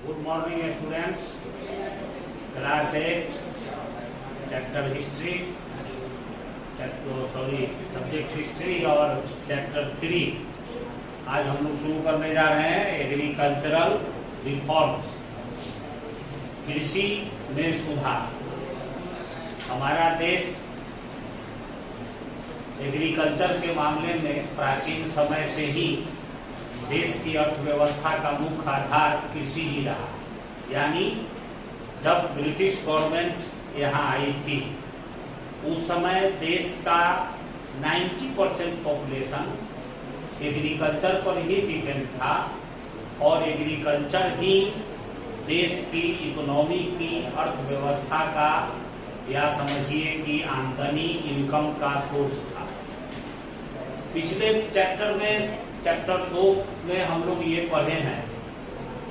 Good morning students. Class 8 chapter history subject history और chapter 3 आज हम लोग शुरू करने जा रहे हैं। एग्रीकल्चरल रिफॉर्म्स, कृषि में सुधार। हमारा देश एग्रीकल्चर के मामले में प्राचीन समय से ही देश की अर्थव्यवस्था का मुख्य आधार कृषि ही रहा। यानी जब ब्रिटिश गवर्नमेंट यहाँ आई थी उस समय देश का 90% पॉपुलेशन एग्रीकल्चर पर ही डिपेंड था और एग्रीकल्चर ही देश की इकोनॉमी की अर्थव्यवस्था का या समझिए कि आमदनी इनकम का सोर्स था। पिछले चैप्टर 2 में हम लोग ये पढ़े हैं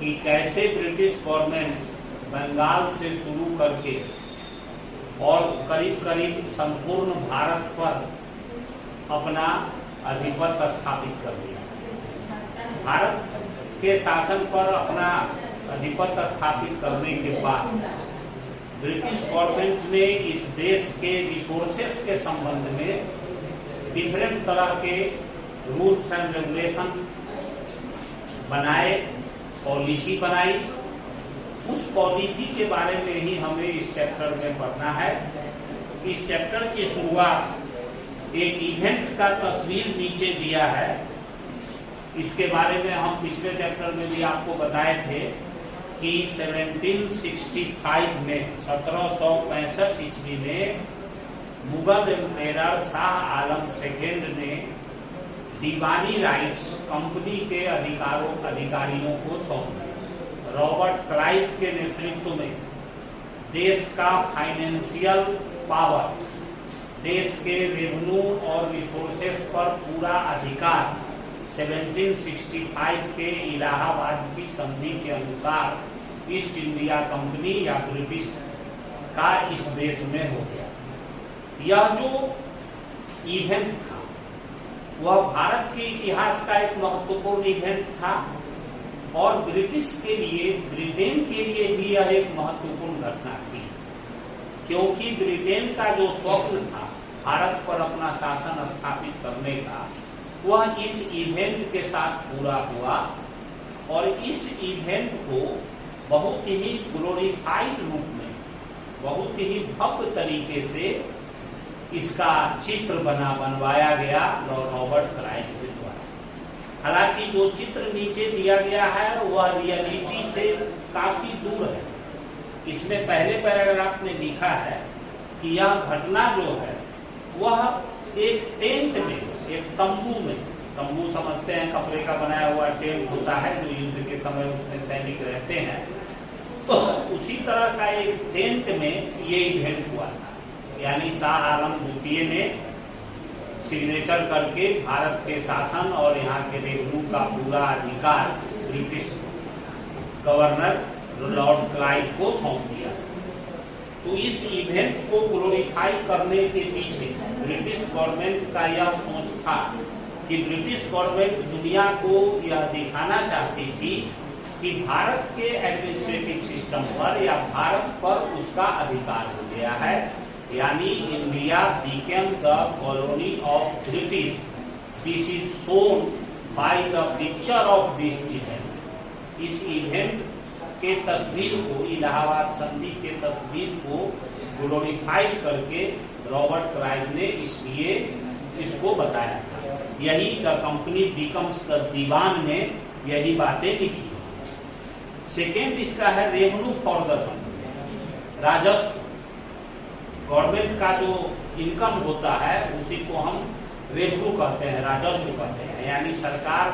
कि कैसे ब्रिटिश गवर्नमेंट बंगाल से शुरू करके और करीब करीब संपूर्ण भारत पर अपना आधिपत्य स्थापित कर दिया। भारत के शासन पर अपना आधिपत्य स्थापित करने के बाद ब्रिटिश गवर्नमेंट ने इस देश के रिसोर्सेस के संबंध में डिफरेंट तरह के रूल्स एंड रेगुलेशन बनाए, पॉलिसी बनाई। उस पॉलिसी के बारे में ही हमें इस चैप्टर में पढ़ना है। इस चैप्टर की शुरुआत एक इवेंट का तस्वीर नीचे दिया है। इसके बारे में हम पिछले चैप्टर में भी आपको बताए थे कि 1765 में 1765 ईस्वी में मुगल एम्पायर शाह आलम सेकेंड ने दीवानी राइट्स कंपनी के अधिकारियों को सौंप दिए। रॉबर्ट क्लाइव के नेतृत्व में देश का फाइनेंशियल पावर, देश के रेवेन्यू और रिसोर्सेस पर पूरा अधिकार 1765 के इलाहाबाद की संधि के अनुसार ईस्ट इंडिया कंपनी या ब्रिटिश का इस देश में हो गया। यह जो इवेंट था वह भारत के इतिहास का एक महत्वपूर्ण इवेंट था और ब्रिटिश के लिए, ब्रिटेन के लिए भी यह एक महत्वपूर्ण घटना थी, क्योंकि ब्रिटेन का जो स्वप्न था भारत पर अपना शासन स्थापित करने का, वह इस इवेंट के साथ पूरा हुआ और इस इवेंट को बहुत ही ग्लोरीफाइड रूप में, बहुत ही भव्य तरीके से इसका चित्र बनवाया गया रॉबर्ट क्लाइव के द्वारा। हालांकि जो चित्र नीचे दिया गया है वह रियलिटी से काफी दूर है। इसमें पहले पैराग्राफ में लिखा है कि यह घटना जो है वह एक टेंट में, एक तंबू समझते हैं, कपड़े का बनाया हुआ टेंट होता है जो युद्ध के समय उसमें सैनिक रहते हैं, तो उसी तरह का एक टेंट में ये इवेंट हुआ था। यानी शाह आलम द्वितीय ने सिग्नेचर करके भारत के शासन और यहाँ के रेवेन्यू का पूरा अधिकार ब्रिटिश गवर्नर लॉर्ड क्लाइव को सौंप दिया। तो इस इवेंट को ग्लोरीफाई करने के पीछे ब्रिटिश गवर्नमेंट का यह सोच था कि ब्रिटिश गवर्नमेंट दुनिया को यह दिखाना चाहती थी कि भारत के एडमिनिस्ट्रेटिव सिस्टम पर या भारत पर उसका अधिकार हो गया है। यानी India became the colony of British. This is shown by the picture of this event. इस इवेंट के तस्वीर को, इलाहाबाद संधि के तस्वीर को ग्लोरीफाई करके रॉबर्ट क्लाइव ने इसलिए इसको बताया था। यही द कंपनी बिकम्स द दीवान में यही बातें लिखी। सेकेंड इसका है रेवेन्यू फॉर द कंपनी, राजस्व। गवर्नमेंट का जो इनकम होता है उसी को हम रेवेन्यू कहते हैं, राजस्व कहते हैं। यानी सरकार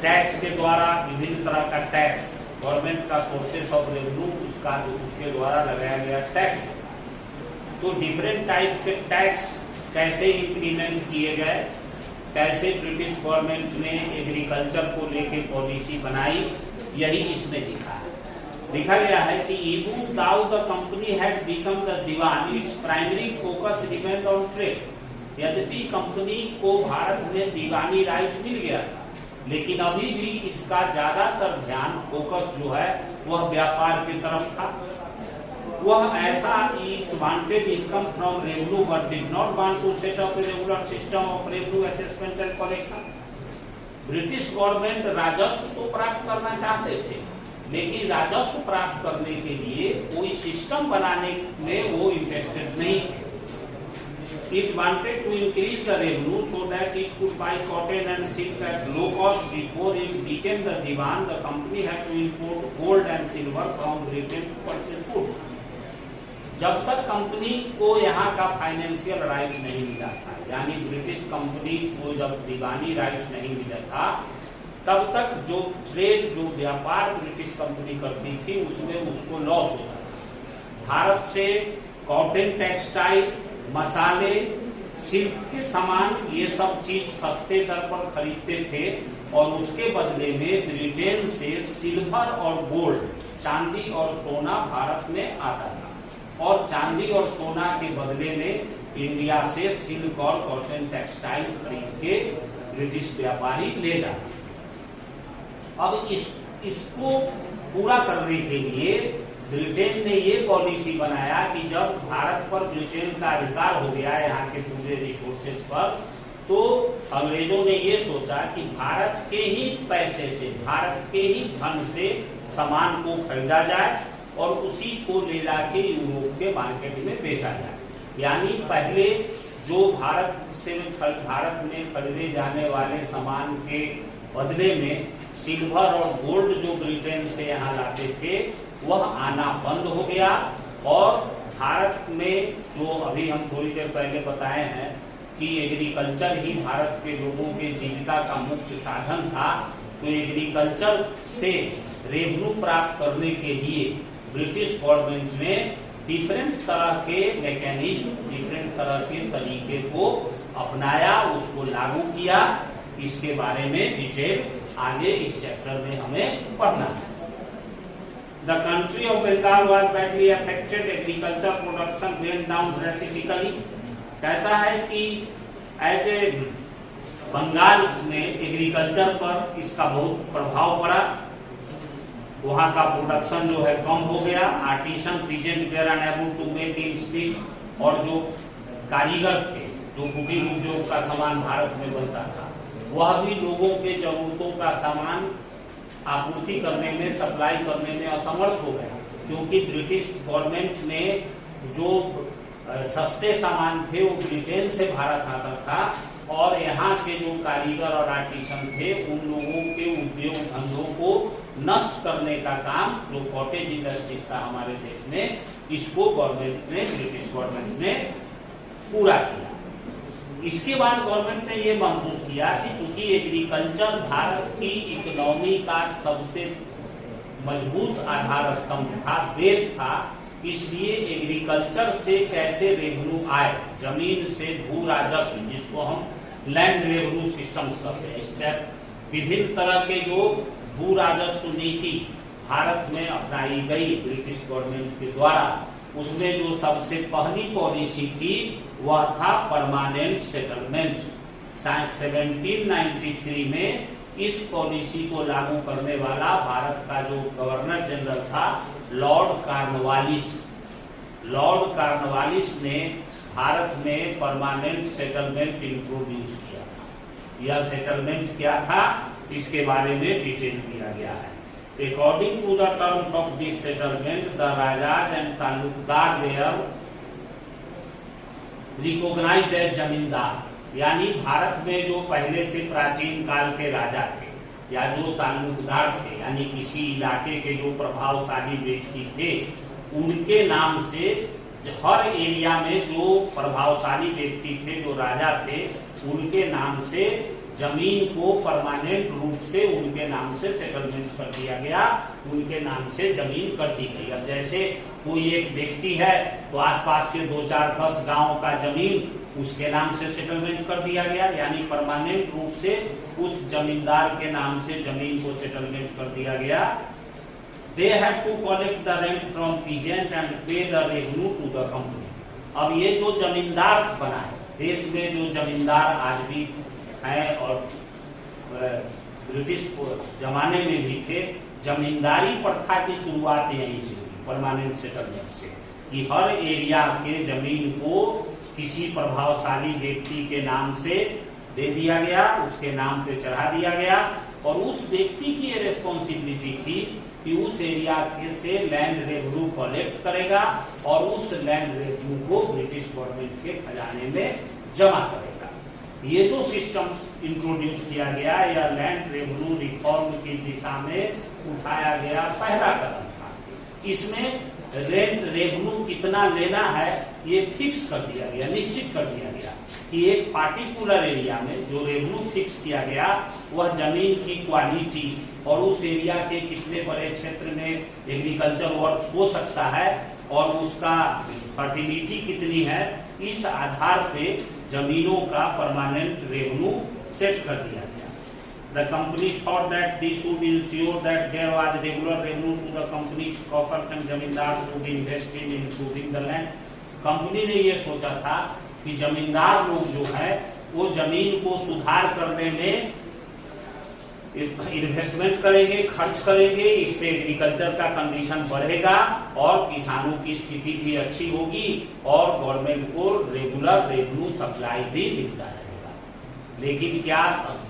टैक्स के द्वारा, विभिन्न तरह का टैक्स, गवर्नमेंट का सोर्सेस ऑफ रेवेन्यू उसका उसके द्वारा लगाया गया टैक्स। तो डिफरेंट टाइप के टैक्स कैसे इम्प्लीमेंट किए गए, कैसे ब्रिटिश गवर्नमेंट ने एग्रीकल्चर को लेके पॉलिसी बनाई, यही इसमें लिखा है। लिखा गया है कि even though the company had become the Diwan, its primary focus remained on trade। यद्यपि कंपनी को भारत में दीवानी राइट मिल गया था लेकिन अभी भी इसका ज्यादातर ध्यान फोकस जो है वह व्यापार की तरफ था। वह ऐसा it wanted income from revenue but did not want to set up a regular system of revenue assessment and collection. British government राजस्व तो प्राप्त करना चाहते थे, लेकिन राजस्व प्राप्त करने के लिए कोई सिस्टम बनाने में वो इंटरेस्टेड नहीं थे। It wanted to increase the revenue so that it could buy cotton and silk at low cost. Before it became the diwan, the company had to import gold and silver from Britain to purchase goods. जब तक company को यहाँ का financial right नहीं मिला था, यानी British company को जब दीवानी राइट नहीं मिला था, तब तक जो ट्रेड जो व्यापार ब्रिटिश कंपनी करती थी उसमें उसको लॉस होता था। भारत से कॉटन, टेक्सटाइल, मसाले, सिल्क के सामान, ये सब चीज सस्ते दर पर खरीदते थे और उसके बदले में ब्रिटेन से सिल्वर और गोल्ड, चांदी और सोना भारत में आता था और चांदी और सोना के बदले में इंडिया से सिल्क और कॉटन टेक्सटाइल खरीद के ब्रिटिश व्यापारी ले जाते। अब इसको पूरा करने के लिए ब्रिटेन ने ये पॉलिसी बनाया कि जब भारत पर ब्रिटेन का अधिकार हो गया यहाँ के पूरे रिसोर्सेज पर, तो अंग्रेजों ने ये सोचा कि भारत के ही पैसे से, भारत के ही धन से सामान को खरीदा जाए और उसी को ले जाके यूरोप के मार्केट में बेचा जाए। यानी पहले जो भारत में खरीदे जाने वाले सामान के बदले में सिल्वर और गोल्ड जो ब्रिटेन से यहाँ लाते थे वह आना बंद हो गया और भारत में जो अभी हम थोड़ी देर पहले बताए हैं कि एग्रीकल्चर ही भारत के लोगों के जीविका का मुख्य साधन था, तो एग्रीकल्चर से रेवेन्यू प्राप्त करने के लिए ब्रिटिश गवर्नमेंट ने डिफरेंट तरह के मैकेनिज्म, डिफरेंट तरह के तरीके को अपनाया, उसको लागू किया। इसके बारे में डिटेल आगे इस चैप्टर में हमें पढ़ना है। The country of Bengal was badly affected. Agriculture production went down drastically. कहता है कि एज ए बंगाल में एग्रीकल्चर पर इसका बहुत प्रभाव पड़ा। वहाँ का प्रोडक्शन जो है कम हो गया। Artisan present were unable to make in speed, और जो कारीगर थे, जो कुटीर उद्योग का सामान भारत में बनता था, वह भी लोगों के जरूरतों का सामान आपूर्ति करने में, सप्लाई करने में असमर्थ हो गया, क्योंकि ब्रिटिश गवर्नमेंट ने जो सस्ते सामान थे वो ब्रिटेन से भारत आता था और यहाँ के जो कारीगर और आर्टिसन थे उन लोगों के उद्योग धंधों को नष्ट करने का काम जो कॉटेज इंडस्ट्रीज था हमारे देश में, इसको गवर्नमेंट ने, ब्रिटिश गवर्नमेंट ने पूरा किया। इसके बाद गवर्नमेंट ने ये महसूस किया कि चूंकि एग्रीकल्चर भारत की इकोनॉमी का सबसे मजबूत आधार स्तंभ था, बेस था, इसलिए एग्रीकल्चर से कैसे रेवेन्यू आए, जमीन से भू राजस्व, जिसको हम लैंड रेवेन्यू सिस्टम्स कहते हैं, इस टाइप विभिन्न तरह के जो भू राजस्व नीति भारत में अपनाई गई ब्रिटिश गवर्नमेंट के द्वारा, उसमें जो सबसे पहली पॉलिसी थी वह था परमानेंट सेटलमेंट। 1793 में इस पॉलिसी को लागू करने वाला भारत का जो गवर्नर जनरल था लॉर्ड कॉर्नवालिस, लॉर्ड कॉर्नवालिस ने भारत में परमानेंट सेटलमेंट इंट्रोड्यूस किया था। यह सेटलमेंट क्या था, इसके बारे में डिटेल दिया गया है। According to the terms of this settlement, the Rajas and Talukdar were recognized as जमींदार, यानी भारत में जो पहले से प्राचीन काल के राजा थे या जो तालुकदार थे, यानी किसी इलाके के जो प्रभावशाली व्यक्ति थे, उनके नाम से हर एरिया में जो प्रभावशाली व्यक्ति थे, जो राजा थे, उनके नाम से जमीन को परमानेंट रूप से उनके नाम से सेटलमेंट कर दिया गया, उनके नाम से जमीन कर दी गई। अब जैसे कोई एक व्यक्ति है तो आसपास के 2, 4, 10 गांव का जमीन उसके नाम से सेटलमेंट कर दिया गया, यानी परमानेंट रूप से उस जमींदार के नाम से जमीन को सेटलमेंट कर दिया गया। They had to collect the rent from peasant and pay the revenue to the company. अब ये जो जमींदार बना है, देश में जो जमींदार आज भी है और ब्रिटिश जमाने में भी थे। जमींदारी प्रथा की शुरुआत यहीं से हुई, परमानेंट सेटलमेंट से, कि हर एरिया के जमीन को किसी प्रभावशाली व्यक्ति के नाम से दे दिया गया, उसके नाम पे चढ़ा दिया गया, और उस व्यक्ति की ये रिस्पॉन्सिबिलिटी थी कि उस एरिया के से लैंड रेवेन्यू कलेक्ट करेगा और उस लैंड रेवेन्यू को ब्रिटिश गवर्नमेंट के खजाने में जमा करेगा। ये जो सिस्टम इंट्रोड्यूस किया गया या लैंड रेवेन्यू रिफॉर्म की दिशा में उठाया गया पहला कदम था। इसमें रेंट रेवेन्यू कितना लेना है ये फिक्स कर दिया गया, निश्चित कर दिया गया कि एक पार्टिकुलर एरिया में जो रेवेन्यू फिक्स किया गया वह जमीन की क्वालिटी और उस एरिया के कितने बड़े क्षेत्र में एग्रीकल्चर वर्क हो सकता है और उसका फर्टिलिटी कितनी है, इस आधार पे जमीनों का परमानेंट रेवेन्यू सेट कर दिया गया। The company thought that this would ensure that there was regular revenue to the company's coffers and जमींदार would invest in improving the land। Company ने ये सोचा था कि जमींदार लोग जो है वो जमीन को सुधार करने में इन्वेस्टमेंट करेंगे, खर्च करेंगे, इससे एग्रीकल्चर का कंडीशन बढ़ेगा और किसानों की स्थिति भी अच्छी होगी और गवर्नमेंट को रेगुलर रेवेन्यू सप्लाई भी मिलता रहेगा। लेकिन क्या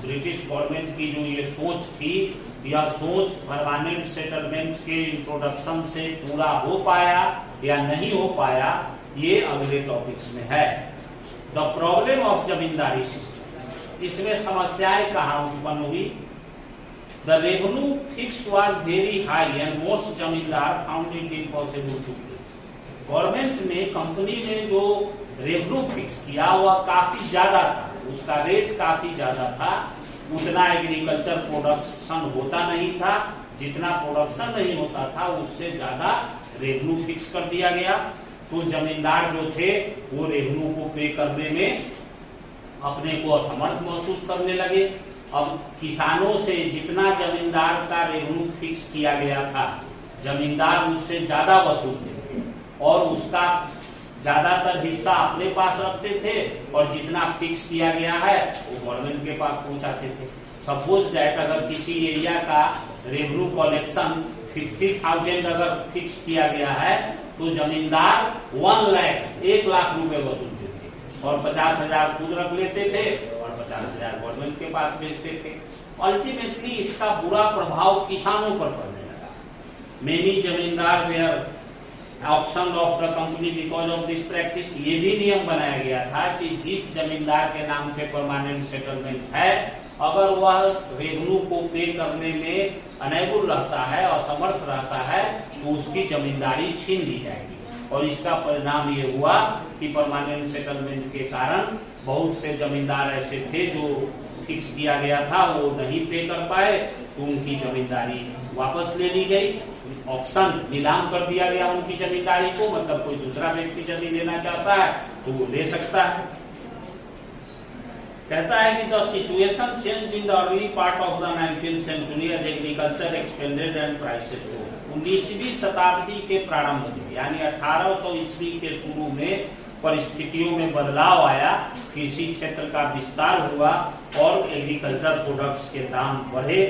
ब्रिटिश गवर्नमेंट की जो ये सोच थी, यह सोच परमानेंट सेटलमेंट के इंट्रोडक्शन से पूरा हो पाया या नहीं हो पाया, ये अगले टॉपिक्स में है। The problem of zamindari system, इसमें समस्याएं कहाँ उत्पन्न हुई? The revenue fixed was very high and most जमींदार found it impossible to pay। Government ने, कंपनी ने जो रेवेन्यू फिक्स किया वह काफी ज्यादा था, उसका रेट काफी ज्यादा था, उतना एग्रीकल्चर प्रोडक्शन होता नहीं था, जितना प्रोडक्शन नहीं होता था उससे ज्यादा रेवेन्यू फिक्स कर दिया गया। तो जमींदार जो थे वो रेवेन्यू को पे करने में अपने को असमर्थ महसूस करने लगे। अब किसानों से जितना जमींदार का रेवेन्यू फिक्स किया गया था, जमींदार उससे ज्यादा वसूलते थे और उसका ज्यादातर हिस्सा अपने पास रखते थे और जितना फिक्स किया गया है वो गवर्नमेंट के पास पहुंचाते थे। सपोज दैट अगर किसी एरिया का रेवेन्यू कलेक्शन 50,000 अगर फिक्स किया गया है तो जमींदार 1 लाख रुपए वसूलते थे और 50,000 खुद रख लेते थे और 50,000 गवर्नमेंट के पास भेजते थे। अल्टीमेटली इसका बुरा प्रभाव किसानों पर पड़ने लगा। Many zamindar were auction off the company because of this practice. ये भी नियम बनाया गया था कि जिस जमींदार के नाम से परमानेंट सेटलमेंट है, अगर वह रेवेन्यू को पे करने में अनेबल रहता है, असमर्थ रहता है, तो उसकी जमींदारी छीन ली जाएगी। और इसका परिणाम ये हुआ कि परमानेंट सेटलमेंट के कारण बहुत से जमींदार ऐसे थे जो फिक्स किया गया था वो नहीं पे कर पाए, तो उनकी जमींदारी वापस ले ली गई। ऑक्शन, नीलाम कर दिया गया उनकी जमींदारी को, मतलब कोई दूसरा व्यक्ति यदि लेना चाहता है तो वो ले सकता है। कहता है कि the situation changed in the early part of the 19th century as agriculture expanded and prices rose. 19वीं शताब्दी के प्रारंभ में यानी 1800 ईस्वी के शुरू में परिस्थितियों में बदलाव आया, कृषि क्षेत्र का विस्तार हुआ और एग्रीकल्चर प्रोडक्ट्स के दाम बढ़े।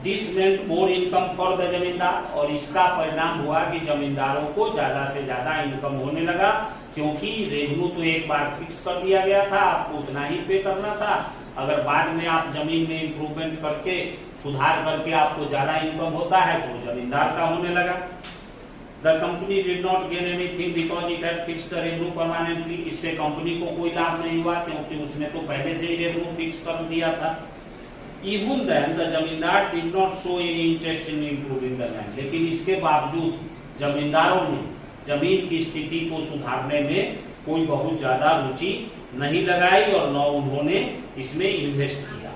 This meant more income for the जमींदार, और इसका परिणाम हुआ कि जमींदारों को ज्यादा से ज्यादा इनकम होने लगा, क्योंकि रेवेन्यू तो एक बार फिक्स कर दिया गया था, आपको उतना ही पे करना था। अगर बाद में आप जमीन में इंप्रूवमेंट करके, सुधार करके आपको ज्यादा इनकम होता है तो जमींदार का होने लगा। The company did not gain anything because it had fixed the revenue permanently। इससे कंपनी को कोई लाभ नहीं हुआ क्योंकि उसने तो पहले से ही रेवेन्यू फिक्स कर दिया था। Even then the जमींदार did not show any interest in improving the land। लेकिन इसके बावजूद जमींदारों ने जमीन की स्थिति को सुधारने में कोई बहुत ज्यादा रुचि नहीं लगाई और न उन्होंने इसमें इन्वेस्ट किया।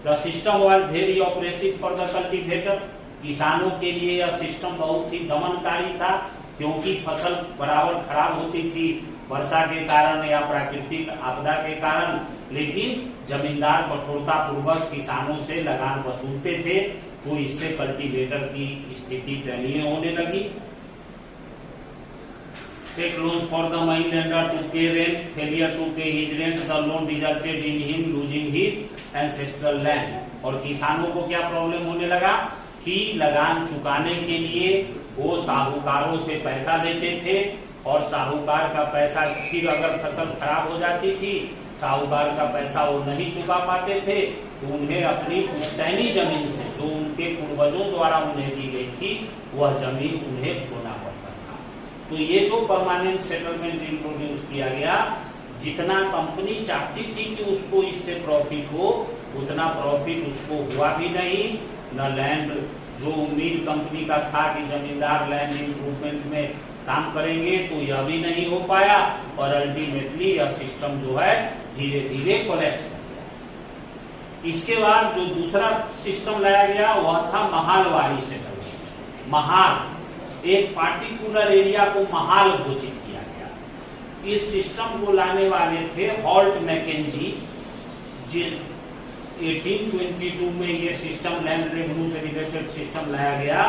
The system was very oppressive for the cultivator। किसानों के लिए यह सिस्टम बहुत ही दमनकारी था, क्योंकि फसल बराबर खराब होती थी वर्षा के कारण या प्राकृतिक आपदा के कारण, लेकिन जमींदार कठोरता पूर्वक किसानों से लगान वसूलते थे, तो इससे कल्टीवेटर की स्थिति दयनीय होने लगी। Take loans for the moneylender to pay rent, failure to pay his rent, the loan resulted in him losing his ancestral land। और किसानों को क्या प्रॉब्लम होने लगा कि लगान चुकाने के लिए वो साहूकारों से पैसा लेते थे और साहूकार का पैसा फिर अगर फसल खराब हो जाती थी, साहूकार का पैसा वो नहीं चुका पाते थे, तो उन्हें अपनी पुश्तैनी जमीन से जो उनके पूर्वजों द्वारा उन्हें दी गई थी वह जमीन उन्हें खोना पड़ता था। तो ये जो परमानेंट सेटलमेंट इंट्रोड्यूस किया गया, जितना कंपनी चाहती थी कि उसको इससे प्रॉफिट हो उतना प्रॉफिट उसको हुआ भी नहीं। न लैंड जो उम्मीद कंपनी का था कि जमींदार लैंड इम्प्रूवमेंट में काम करेंगे, तो यह भी नहीं हो पाया और अल्टीमेटली यह सिस्टम जो है धीरे धीरे कोलैप्स कर गया। इसके बाद जो दूसरा सिस्टम लाया गया वह था महालवाड़ी सेटलमेंट। महाल, एक पार्टिकुलर एरिया को महाल घोषित किया गया। इस सिस्टम को लाने वाले थे हॉल्ट मैकेंजी। 1822 में ये सिस्टम लैंड रेवेन्यू से रिलेटेड सिस्टम लाया गया।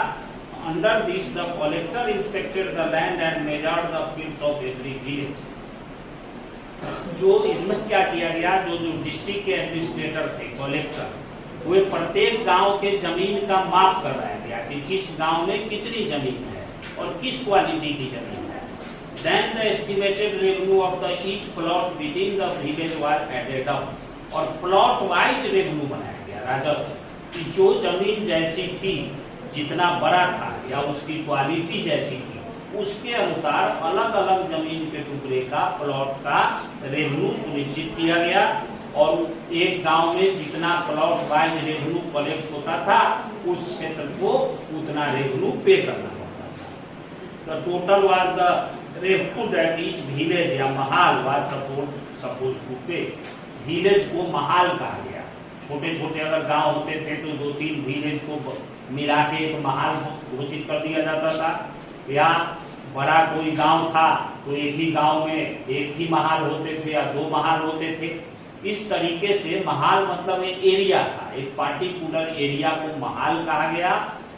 Under this the collector inspected the land and measured the fields of every village. जो इसमें क्या किया गया, जो डिस्ट्रिक्ट के एडमिनिस्ट्रेटर थे, कलेक्टर, वे प्रत्येक गांव के जमीन का माप करवाया गया कि किस गांव में कितनी जमीन है और किस क्वालिटी की जमीन है। Then the estimated revenue of the each plot within the village was added up, और प्लॉट वाइज रेवेन्यू बनाया गया राजस्व कि जो जमीन जैसी थी, जितना बड़ा था या उसकी क्वालिटी जैसी थी, उसके अनुसार अलग अलग जमीन के टुकड़े का प्लॉट का रेवेन्यू सुनिश्चित किया गया। और एक गांव में जितना प्लॉट वाइज रेवेन्यू कलेक्ट होता था उस क्षेत्र को उतना रेवेन्यू पे करना होता था। The total was the revenue that each village या महाल वाज सपोज टू पे। विलेज को महाल कहा गया। छोटे छोटे अगर गांव होते थे तो 2-3 विलेज को मिला के एक महाल घोषित कर दिया जाता था, या बड़ा कोई गांव था तो एक ही गांव में एक ही महाल होते थे या 2 महाल होते थे। इस तरीके से महाल मतलब एक एरिया था, एक पार्टिकुलर एरिया को महाल कहा गया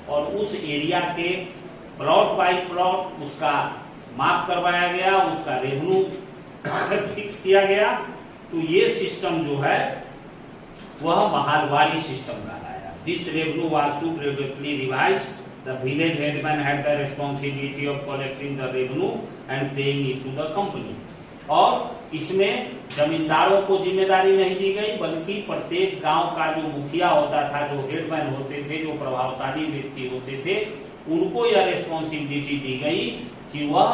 और उस एरिया के प्लॉट बाय प्लॉट उसका माप करवाया गया, उसका रेवेन्यू फिक्स किया गया। तो ये सिस्टम जो है वह महालवाड़ी सिस्टम कहलाया। This revenue was to periodically revised. The village headman had the responsibility of collecting the revenue and paying it to the company. और इसमें जमींदारों को जिम्मेदारी नहीं दी गई, बल्कि प्रत्येक गांव का जो मुखिया होता था, जो हेडमैन होते थे, जो प्रभावशाली व्यक्ति होते थे, उनको यह रिस्पॉन्सिबिलिटी दी गई कि वह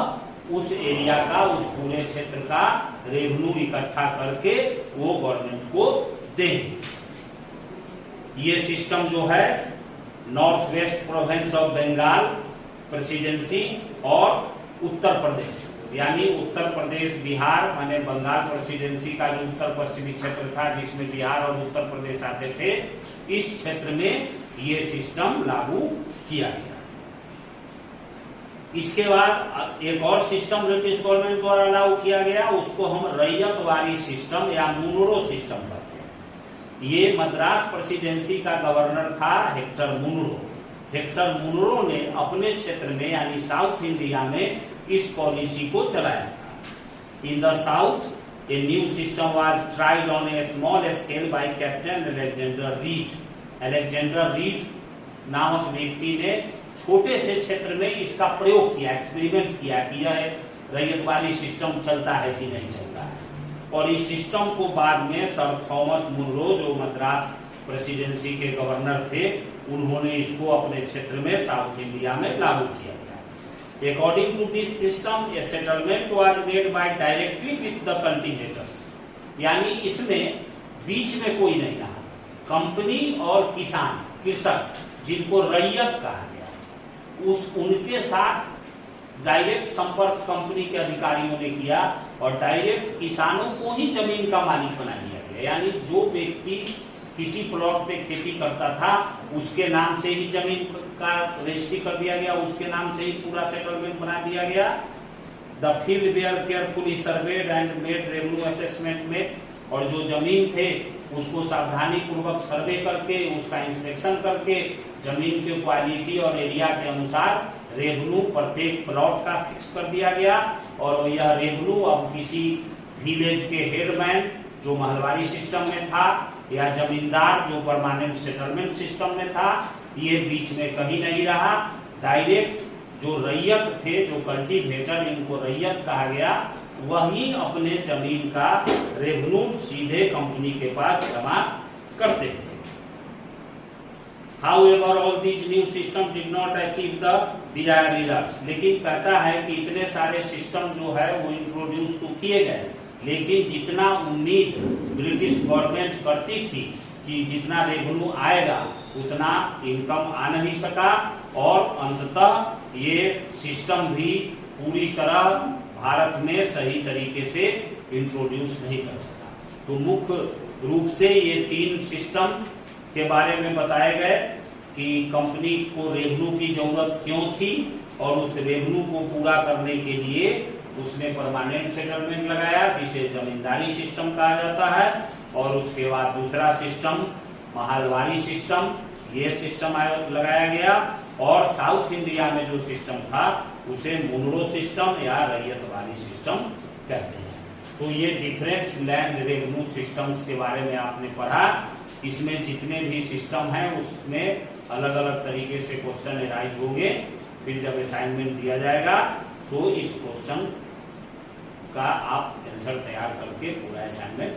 उस एरिया का, उस पूरे क्षेत्र का रेवेन्यू इकट्ठा करके वो गवर्नमेंट को देंगे। ये सिस्टम जो है North West Province of Bengal presidency और उत्तर प्रदेश, यानी उत्तर प्रदेश बिहार माने बंगाल प्रेसिडेंसी का जो उत्तर पश्चिमी क्षेत्र था जिसमें बिहार और उत्तर प्रदेश आते थे, इस क्षेत्र में ये सिस्टम लागू किया गया। इसके बाद एक और सिस्टम ब्रिटिश गवर्नमेंट द्वारा लागू किया गया, उसको हम रैयतवाड़ी सिस्टम या मुनरो सिस्टम कहते हैं। ये मद्रास प्रेसिडेंसी का गवर्नर था हेक्टर मुनरो। हेक्टर मुनरो ने अपने क्षेत्र में यानी साउथ इंडिया में इस पॉलिसी को चलाया था। In the south a new system was tried on A small scale bye captain Alexander read. Alexander read नामक व्यक्ति ने छोटे से क्षेत्र में इसका प्रयोग किया, एक्सपेरिमेंट किया कि यह रैयतवाड़ी सिस्टम चलता है कि नहीं चलता है। और इस सिस्टम को बाद में सर थॉमस मुनरो जो मद्रास प्रेसिडेंसी के गवर्नर थे, उन्होंने इसको अपने क्षेत्र में साउथ इंडिया में लागू किया गया। According to this system a settlement was made by directly with the cultivators, यानी इसमें बीच में कोई नहीं रहा। कंपनी और किसान, कृषक जिनको रैयत कहा गया, उनके साथ डायरेक्ट संपर्क कंपनी के अधिकारियों ने किया और डायरेक्ट किसानों को ही जमीन का मालिक बना दिया गया। यानी जो व्यक्ति किसी प्लॉट पे खेती करता था उसके नाम से ही जमीन का रजिस्ट्री कर दिया गया, उसके नाम से ही पूरा सेटलमेंट बना दिया गया। The field were carefully surveyed and made revenue assessment में, और जो जमीन थे उसको सावधानी पूर्वक सर्वे करके, उसका इंस्पेक्शन करके जमीन की क्वालिटी और एरिया के अनुसार रेवेन्यू प्रत्येक प्लॉट का फिक्स कर दिया गया। और यह रेवेन्यू अब किसी विलेज के हेडमैन जो महलवाड़ी सिस्टम में था या जमींदार जो परमानेंट सेटलमेंट सिस्टम में था, ये बीच में कहीं नहीं रहा। डायरेक्ट जो रैयत थे, जो कल्टीवेटर, इनको रैयत कहा गया, वही अपने जमीन का रेवेन्यू सीधे कंपनी के पास जमा करते थे। However, all these new systems did not achieve the desired results. लेकिन कहता है कि इतने सारे सिस्टम जो है वो इंट्रोड्यूस तो किए गए, लेकिन जितना उम्मीद ब्रिटिश गवर्नमेंट करती थी कि जितना रेवेन्यू आएगा उतना इनकम आ नहीं सका, और अंततः ये सिस्टम भी पूरी तरह भारत में सही तरीके से इंट्रोड्यूस नहीं कर सका। तो मुख्य रूप से ये 3 सिस्टम के बारे में बताए गए कि कंपनी को रेवेन्यू की जरूरत क्यों थी, और उस रेवेन्यू को पूरा करने के लिए उसने परमानेंट सेटलमेंट लगाया, जिसे जमींदारी सिस्टम कहा जाता है। और उसके बाद दूसरा सिस्टम महलवारी सिस्टम, ये सिस्टम लगाया गया। और साउथ इंडिया में जो सिस्टम था उसे मुनरो सिस्टम या रैयतवारी सिस्टम कहते हैं। तो ये डिफरेंट लैंड रेवेन्यू सिस्टम्स के बारे में आपने पढ़ा। इसमें जितने भी सिस्टम हैं उसमें अलग अलग तरीके से क्वेश्चन एराइज होंगे। फिर जब असाइनमेंट दिया जाएगा तो इस क्वेश्चन का आप आंसर तैयार करके पूरा असाइनमेंट